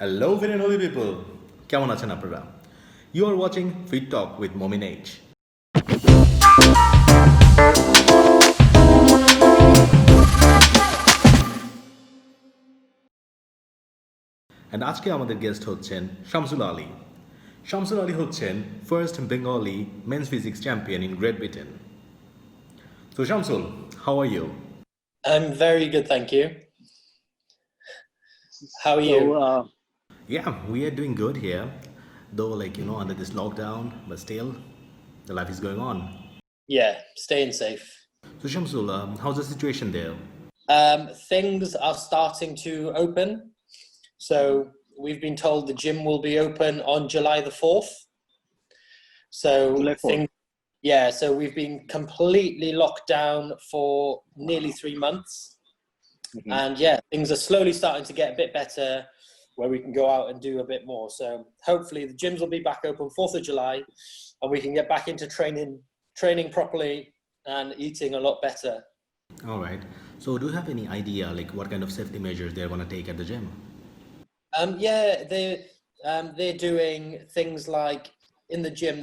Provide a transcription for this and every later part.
Hello, very holy people. কেমন আছেন আপনারা? You are watching Fit Talk with Momin H. And আজকে আমাদের গেস্ট হচ্ছেন শামসুল আলী। শামসুল আলী হচ্ছেন first Bengali men's physics champion in Great Britain. So Shamsul, how are you? I'm very good, thank you. How are you? Yeah, we are doing good here. Though under this lockdown, but still the life is going on. Yeah, staying safe. So Shamsul, how's the situation there? Things are starting to open. So we've been told the gym will be open on July the 4th. So July 4th. So we've been completely locked down for nearly 3 months. Mhm. And things are slowly starting to get a bit better where we can go out and do a bit more. So hopefully the gyms will be back open 4th of July and we can get back into training properly and eating a lot better. All right. So do you have any idea what kind of safety measures they're going to take at the gym? They're doing things like in the gym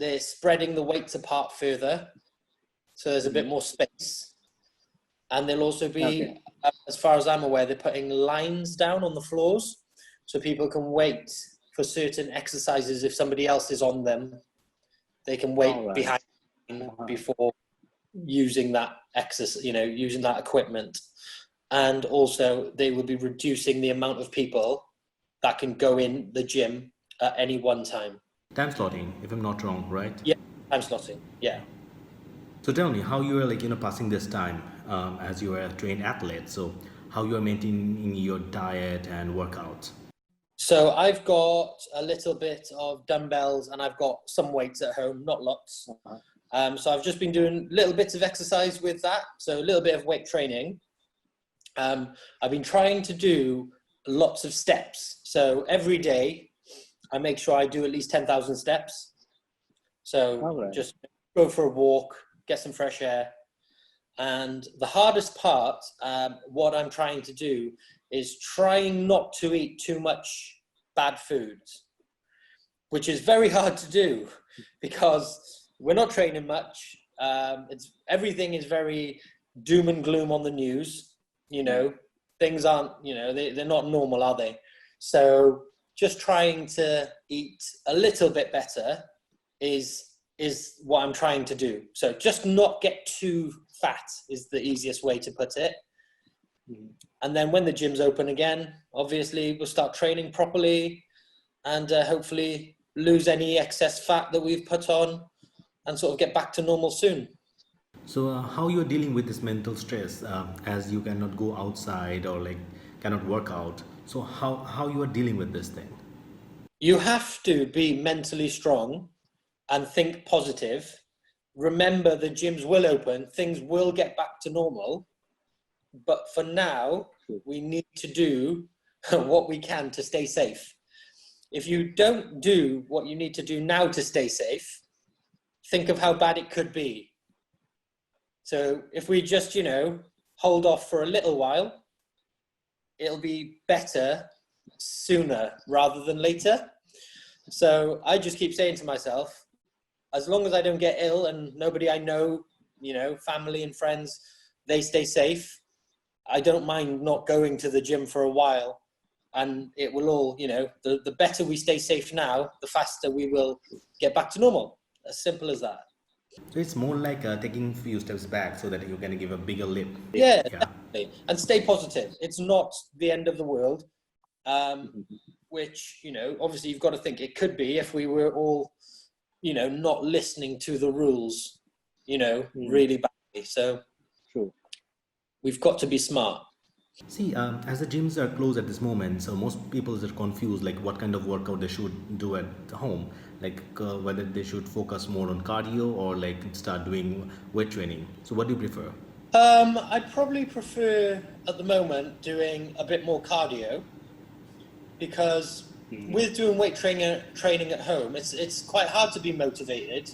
they're spreading the weights apart further, so there's a bit more space. And they'll also be, as far as I'm aware, they're putting lines down on the floors so people can wait for certain exercises. If somebody else is on them, they can wait behind before using that exercise, using that equipment. And also they will be reducing the amount of people that can go in the gym at any one time. Time slotting, if I'm not wrong, right? Yeah, time slotting, yeah. So tell me how you are passing this time as you are a trained athlete. So how you are maintaining your diet and workouts? So I've got a little bit of dumbbells and I've got some weights at home, not lots. So I've just been doing little bits of exercise with that. So a little bit of weight training. I've been trying to do lots of steps. So every day I make sure I do at least 10,000 steps. So just go for a walk, get some fresh air. And the hardest part, what I'm trying to do is trying not to eat too much bad foods, which is very hard to do because we're not training much. Everything is very doom and gloom on the news. Things aren't, they're not normal, are they? So just trying to eat a little bit better is what I'm trying to do. So just not get too fat is the easiest way to put it. And then when the gym's open again, obviously we'll start training properly and hopefully lose any excess fat that we've put on and sort of get back to normal soon. So how you're dealing with this mental stress as you cannot go outside or cannot work out? So how you are dealing with this thing? You have to be mentally strong and think positive. Remember the gyms will open, things will get back to normal. But for now, we need to do what we can to stay safe. If you don't do what you need to do now to stay safe, think of how bad it could be. So if we just, hold off for a little while, it'll be better sooner rather than later. So I just keep saying to myself, as long as I don't get ill and nobody I know, family and friends, they stay safe, I don't mind not going to the gym for a while. And it will all, the better we stay safe now, the faster we will get back to normal. As simple as that. So it's more like taking a few steps back so that you can give a bigger leap. Yeah, definitely. And stay positive. It's not the end of the world, which, obviously you've got to think it could be if we were all, not listening to the rules, really badly. So we've got to be smart. See, as the gyms are closed at this moment, so most people are confused what kind of workout they should do at home, whether they should focus more on cardio or start doing weight training. So what do you prefer? I'd probably prefer at the moment doing a bit more cardio because with doing weight training at home, it's quite hard to be motivated.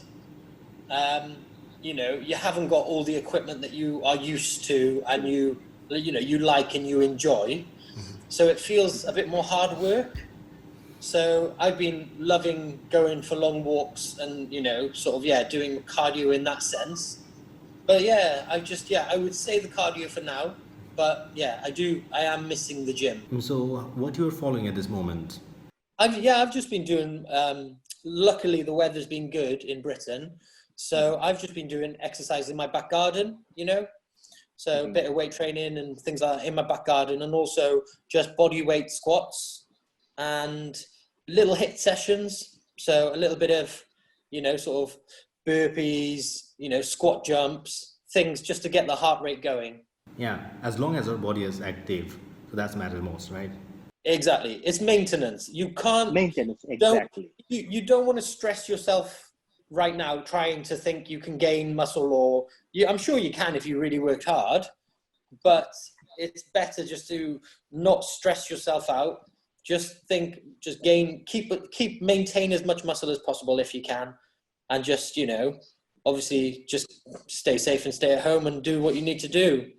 You haven't got all the equipment that you are used to and you like and you enjoy. so it feels a bit more hard work. So I've been loving going for long walks and, sort of, doing cardio in that sense. But yeah, I would say the cardio for now. But yeah, I am missing the gym. So, what you're following at this moment? I've just been doing, luckily the weather's been good in Britain. So I've just been doing exercise in my back garden. So a bit of weight training and things like that in my back garden, and also just body weight squats and little hit sessions. So a little bit of, sort of burpees, squat jumps, things just to get the heart rate going. Yeah, as long as our body is active, so that's matters most, right? Exactly. It's maintenance. You can't, Maintenance, don't, exactly. you don't want to stress yourself right now trying to think you can gain muscle, or I'm sure you can if you really worked hard, but it's better just to not stress yourself out. Just think, just keep maintain as much muscle as possible if you can, and just, obviously just stay safe and stay at home and do what you need to do,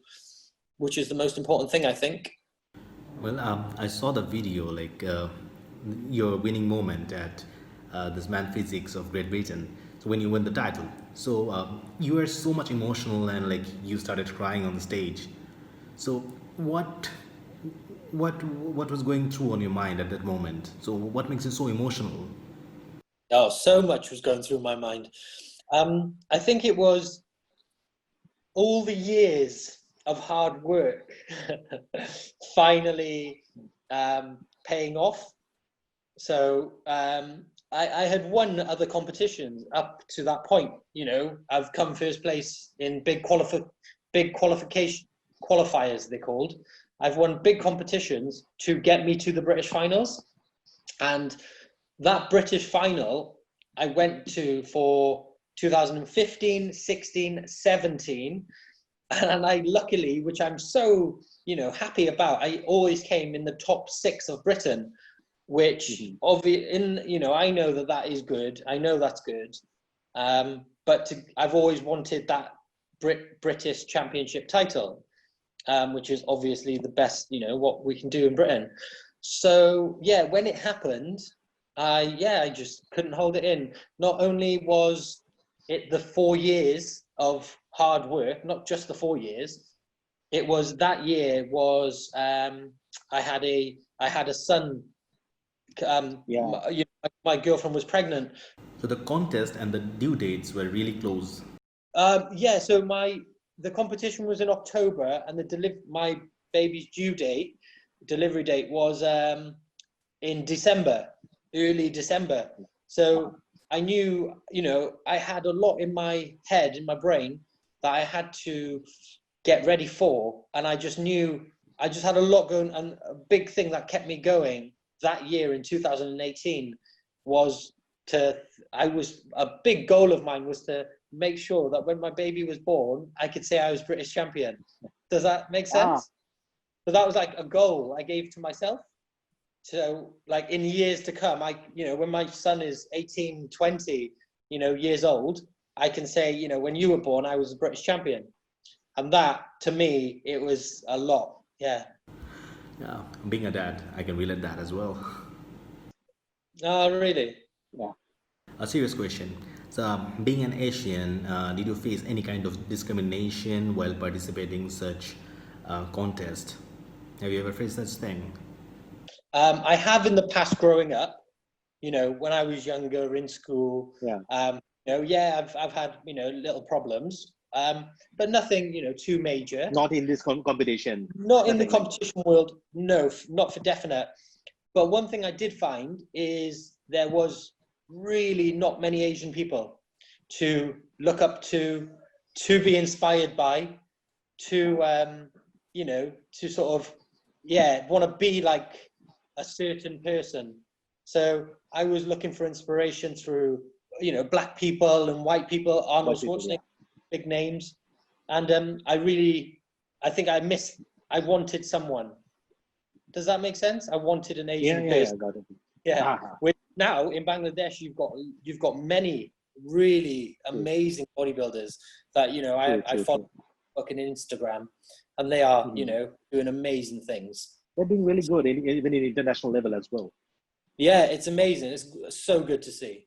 which is the most important thing, I think. Well, I saw the video, like your winning moment at this man physics of Great Britain. So when you win the title, so you were so much emotional and like you started crying on the stage. So what was going through on your mind at that moment? So what makes you so emotional? Oh, so much was going through my mind. I think it was all the years of hard work finally paying off. So I had won other competitions up to that point. I've come first place in big qualification qualifiers, they're called. I've won big competitions to get me to the British finals, and that British final I went to for 2015, 16, 17. And I luckily, which I'm so, happy about, I always came in the top 6 of Britain, which I know that is good. I know that's good. But I've always wanted that British Championship title, which is obviously the best, what we can do in Britain. So yeah, when it happened, I just couldn't hold it in. Not only was it the 4 years of hard work, not just the 4 years, it was that year was I had a son. My girlfriend was pregnant. So the contest and the due dates were really close. So the competition was in October, and my baby's delivery date was in December, early December. So I knew, I had a lot in my head, in my brain, that I had to get ready for, and I just knew I just had a lot going, and a big thing that kept me going that year in 2018 was a big goal of mine was to make sure that when my baby was born, I could say I was British champion. Does that make sense? So that was like a goal I gave to myself. So like in years to come, when my son is 18, 20, years old, I can say, when you were born, I was a British champion. And that, to me, it was a lot. Yeah. Yeah, being a dad, I can relate that as well. Oh, really? Yeah. A serious question. So, being an Asian, did you face any kind of discrimination while participating in such contest? Have you ever faced such thing? I have in the past growing up, when I was younger in school. Yeah. I've had, little problems, but nothing, too major. Not in this competition. Not in the Nothing like competition world, no, not for definite. But one thing I did find is there was really not many Asian people to look up to be inspired by, to to sort of want to be like a certain person. So I was looking for inspiration through black people and white people, Arnold Schwarzenegger, big names, and I wanted someone. Does that make sense? I wanted an Asian person. got it. Yeah. Which now in Bangladesh, you've got many really amazing bodybuilders that I follow on Instagram, and they are doing amazing things. They're doing really good, even in international level as well. Yeah, it's amazing. It's so good to see.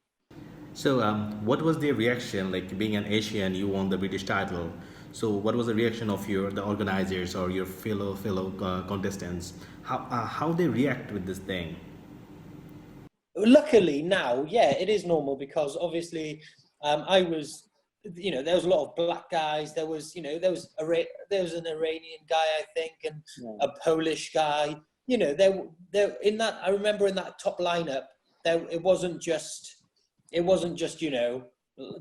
So, what was their reaction? Like being an Asian, you won the British title. So, what was the reaction of the organizers or your fellow contestants? How they react with this thing? Luckily now, yeah, it is normal because obviously I was, there was a lot of black guys. There was, there was an Iranian guy, I think, and Yeah. a Polish guy. There in that, I remember in that top lineup, it wasn't just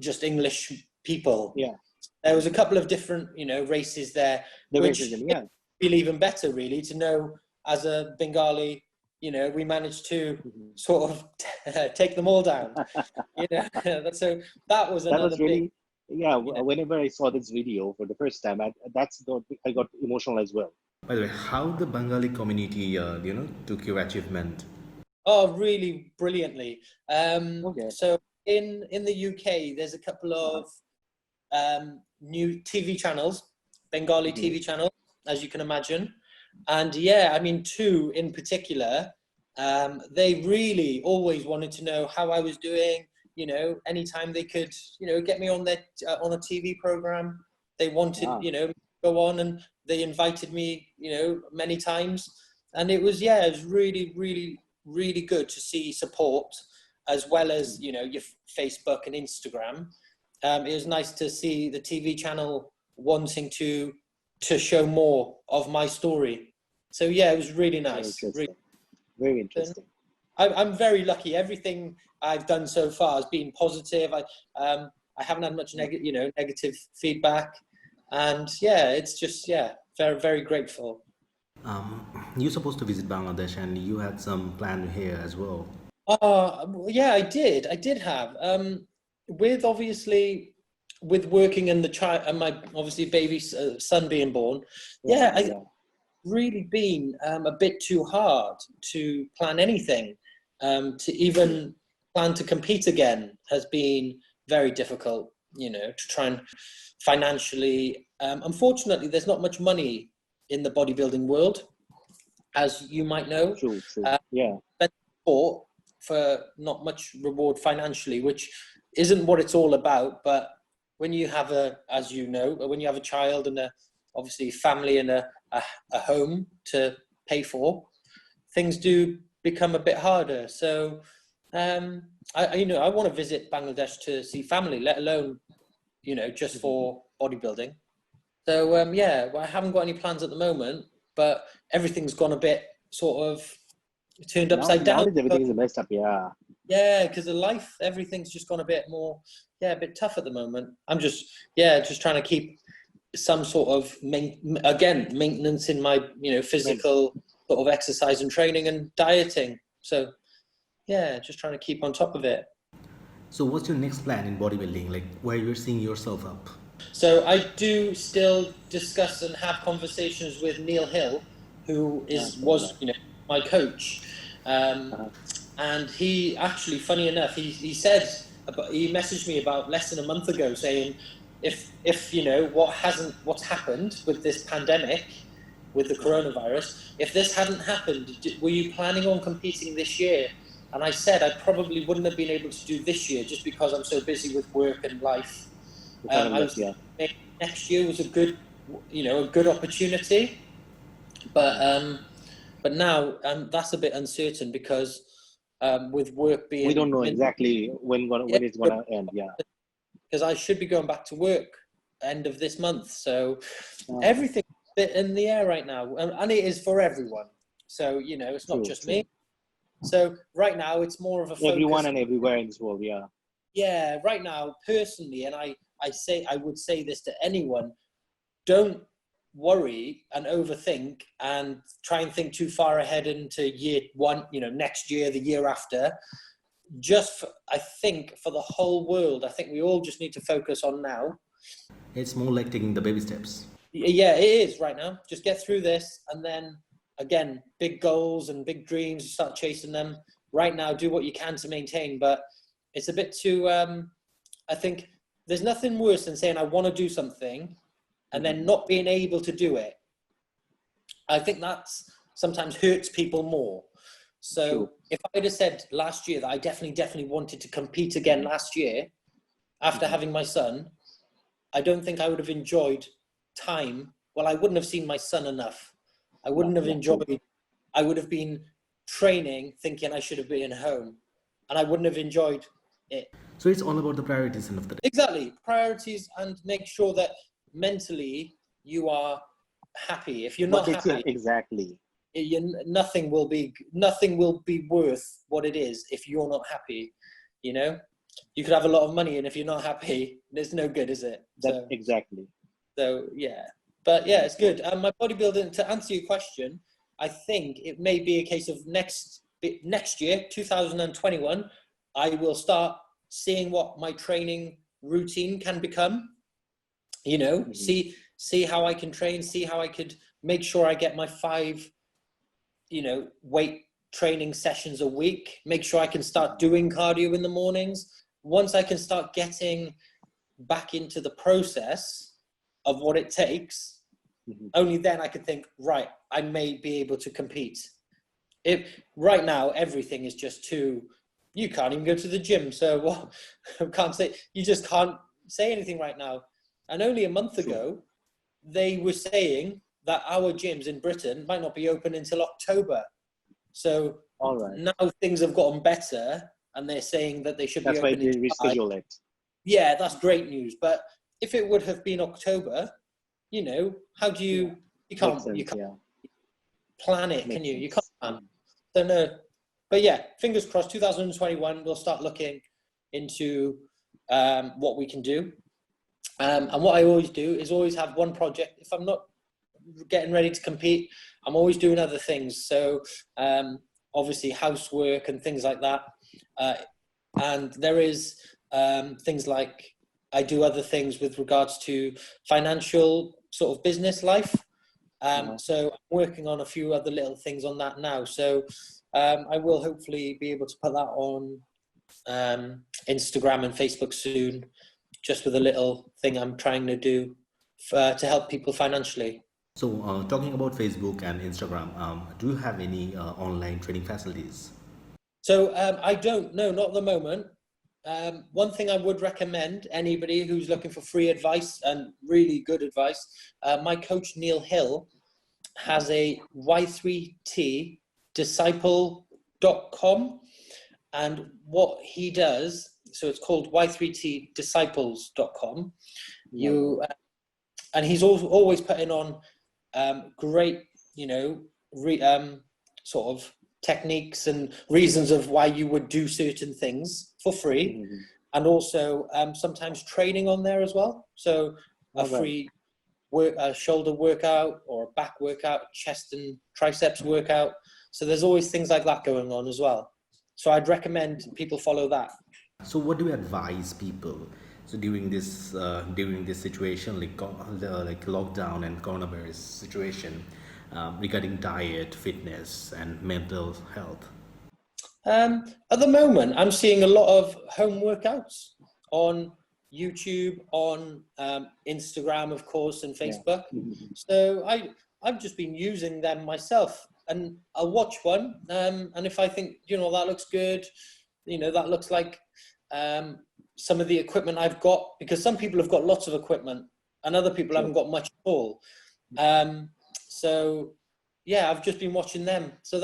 just English people. Yeah. There was a couple of different races there, The which racism, yeah. feel even better really to know as a Bengali. We managed to sort of take them all down. So that was That another was really, big. yeah. Whenever I saw this video for the first time, I got emotional as well. By the way, how the Bengali community, took your achievement? Oh, really brilliantly. Okay. So in the UK, there's a couple of new TV channels, Bengali TV channels, as you can imagine. And yeah, I mean, two in particular, they really always wanted to know how I was doing. Anytime they could, get me on on a TV program, they wanted, go on, and they invited me, many times. And it was really, really, really good to see support as well as, your Facebook and Instagram. It was nice to see the TV channel wanting to show more of my story. So yeah, it was really nice. Very interesting. I'm very lucky. Everything I've done so far has been positive. I haven't had much negative feedback, and yeah, it's just very, very grateful. You're supposed to visit Bangladesh, and you had some plan here as well. Yeah, I did. I did have with obviously with working and the child and my obviously baby son being born. Really been a bit too hard to plan anything. To even plan to compete again has been very difficult, to try and financially. Unfortunately, there's not much money in the bodybuilding world, as you might know. True. Yeah. Sport for not much reward financially, which isn't what it's all about. But when you have when you have a child and obviously family and a home to pay for, things do become a bit harder. So I want to visit Bangladesh to see family, let alone just for bodybuilding. So I haven't got any plans at the moment, but everything's gone a bit sort of turned upside down. Nowadays everything is messed up. Yeah, because of life, everything's just gone a bit more, a bit tough at the moment. I'm just trying to keep some sort of maintenance in my physical sort of exercise and training and dieting. So just trying to keep on top of it. So, what's your next plan in bodybuilding? Like, where you're seeing yourself up? So I do still discuss and have conversations with Neil Hill, who was my coach, and he actually, funny enough, he messaged me about less than a month ago saying, if what's happened with this pandemic, with the coronavirus, if this hadn't happened, were you planning on competing this year? And I said I probably wouldn't have been able to do this year just because I'm so busy with work and life. Next year was a good opportunity, but now that's a bit uncertain because with work being, we don't know exactly when it's gonna end. Yeah, because I should be going back to work end of this month, so everything's a bit in the air right now, and it is for everyone. So it's not just me. So right now it's more of a focus. Everyone and everywhere in this world. Yeah, right now personally, and I would say this to anyone: don't worry and overthink and try and think too far ahead into year one, next year, the year after. I think for the whole world, I think we all just need to focus on now. It's more like taking the baby steps. Yeah, it is right now. Just get through this, and then again, big goals and big dreams, start chasing them. Right now, do what you can to maintain, but it's a bit too, I think there's nothing worse than saying I want to do something and then not being able to do it. I think that's sometimes hurts people more. So True. if I'd have said last year that I definitely wanted to compete again last year, after having my son, I don't think I would have enjoyed time. Well, I wouldn't have seen my son enough. I wouldn't have enjoyed, True. I would have been training thinking I should have been home, and I wouldn't have enjoyed it. So it's all about the priorities end of the day. Exactly. Priorities, and make sure that mentally you are happy. If you're not happy, Exactly. nothing will be worth what it is if you're not happy. You know, you could have a lot of money, and if you're not happy, there's no good, is it? Exactly. So yeah, but yeah, it's good. My bodybuilding, to answer your question, I think it may be a case of next year, 2021, I will start seeing what my training routine can become. You know, see how I can train, see how I could make sure I get my 5, weight training sessions a week, make sure I can start doing cardio in the mornings. Once I can start getting back into the process of what it takes, only then I could think, right, I may be able to compete. If right now everything is just you can't even go to the gym, so you just can't say anything right now. And only a month ago, they were saying that our gyms in Britain might not be open until October. So now things have gotten better, and they're saying that they should be open. That's why they reschedule it. Yeah, that's great news. But if it would have been October, how do you can't plan it, can you? You can't plan. So no. But yeah, fingers crossed, 2021, we'll start looking into what we can do. And what I always do is always have one project. If I'm not getting ready to compete, I'm always doing other things. So obviously housework and things like that. And there is things like I do other things with regards to financial sort of business life. So I'm working on a few other little things on that now. So I will hopefully be able to put that on Instagram and Facebook soon, just with a little thing I'm trying to do to help people financially. So talking about Facebook and Instagram, do you have any online training facilities? So I don't know, not at the moment. One thing I would recommend anybody who's looking for free advice and really good advice, my coach Neil Hill has a Y3T disciple.com, and what he does, so it's called y3tdisciples.com. And he's always putting on great, sort of techniques and reasons of why you would do certain things for free, and also sometimes training on there as well. So free shoulder workout or a back workout, chest and triceps workout. So there's always things like that going on as well. So I'd recommend people follow that. So what do you advise people? So during this situation, like lockdown and coronavirus situation, regarding diet, fitness, and mental health? At the moment, I'm seeing a lot of home workouts on YouTube, on Instagram, of course, and Facebook. So I've just been using them myself, and I'll watch one, and if I think, that looks good, that looks like some of the equipment I've got, because some people have got lots of equipment and other people haven't got much at all. So yeah, I've just been watching them. So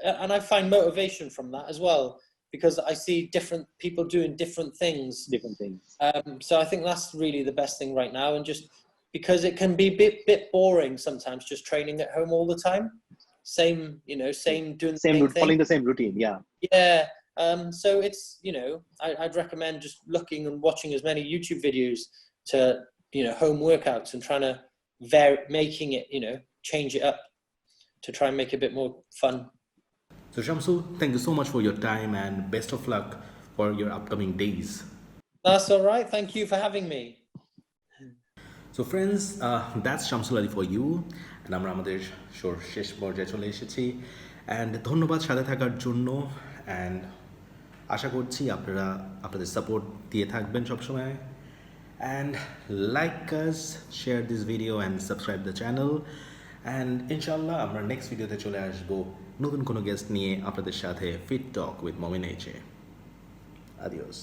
and I find motivation from that as well, because I see different people doing different things. So I think that's really the best thing right now. And just because it can be a bit boring sometimes, just training at home all the time. Doing the same thing. Following the same routine. Yeah. Yeah. So it's, I'd recommend just looking and watching as many YouTube videos to, home workouts, and trying to making it, change it up to try and make it a bit more fun. So Shamsul, thank you so much for your time, and best of luck for your upcoming days. That's all right. Thank you for having me. So friends, that's Shamsul Ali for you, and আমরা আমাদের শেষ পর্যায়ে চলে এসেছি, and ধন্যবাদ সাথে থাকার জন্য, and আশা করছি আপনারা আপনাদের সাপোর্ট দিয়ে থাকবেন সবসময়, and like us, share this video and subscribe the channel, and ইনশাল্লাহ আমরা নেক্সট ভিডিওতে চলে আসবো নতুন কোনো গেস্ট নিয়ে আপনাদের সাথে fit talk with Momin এইচে। Adios.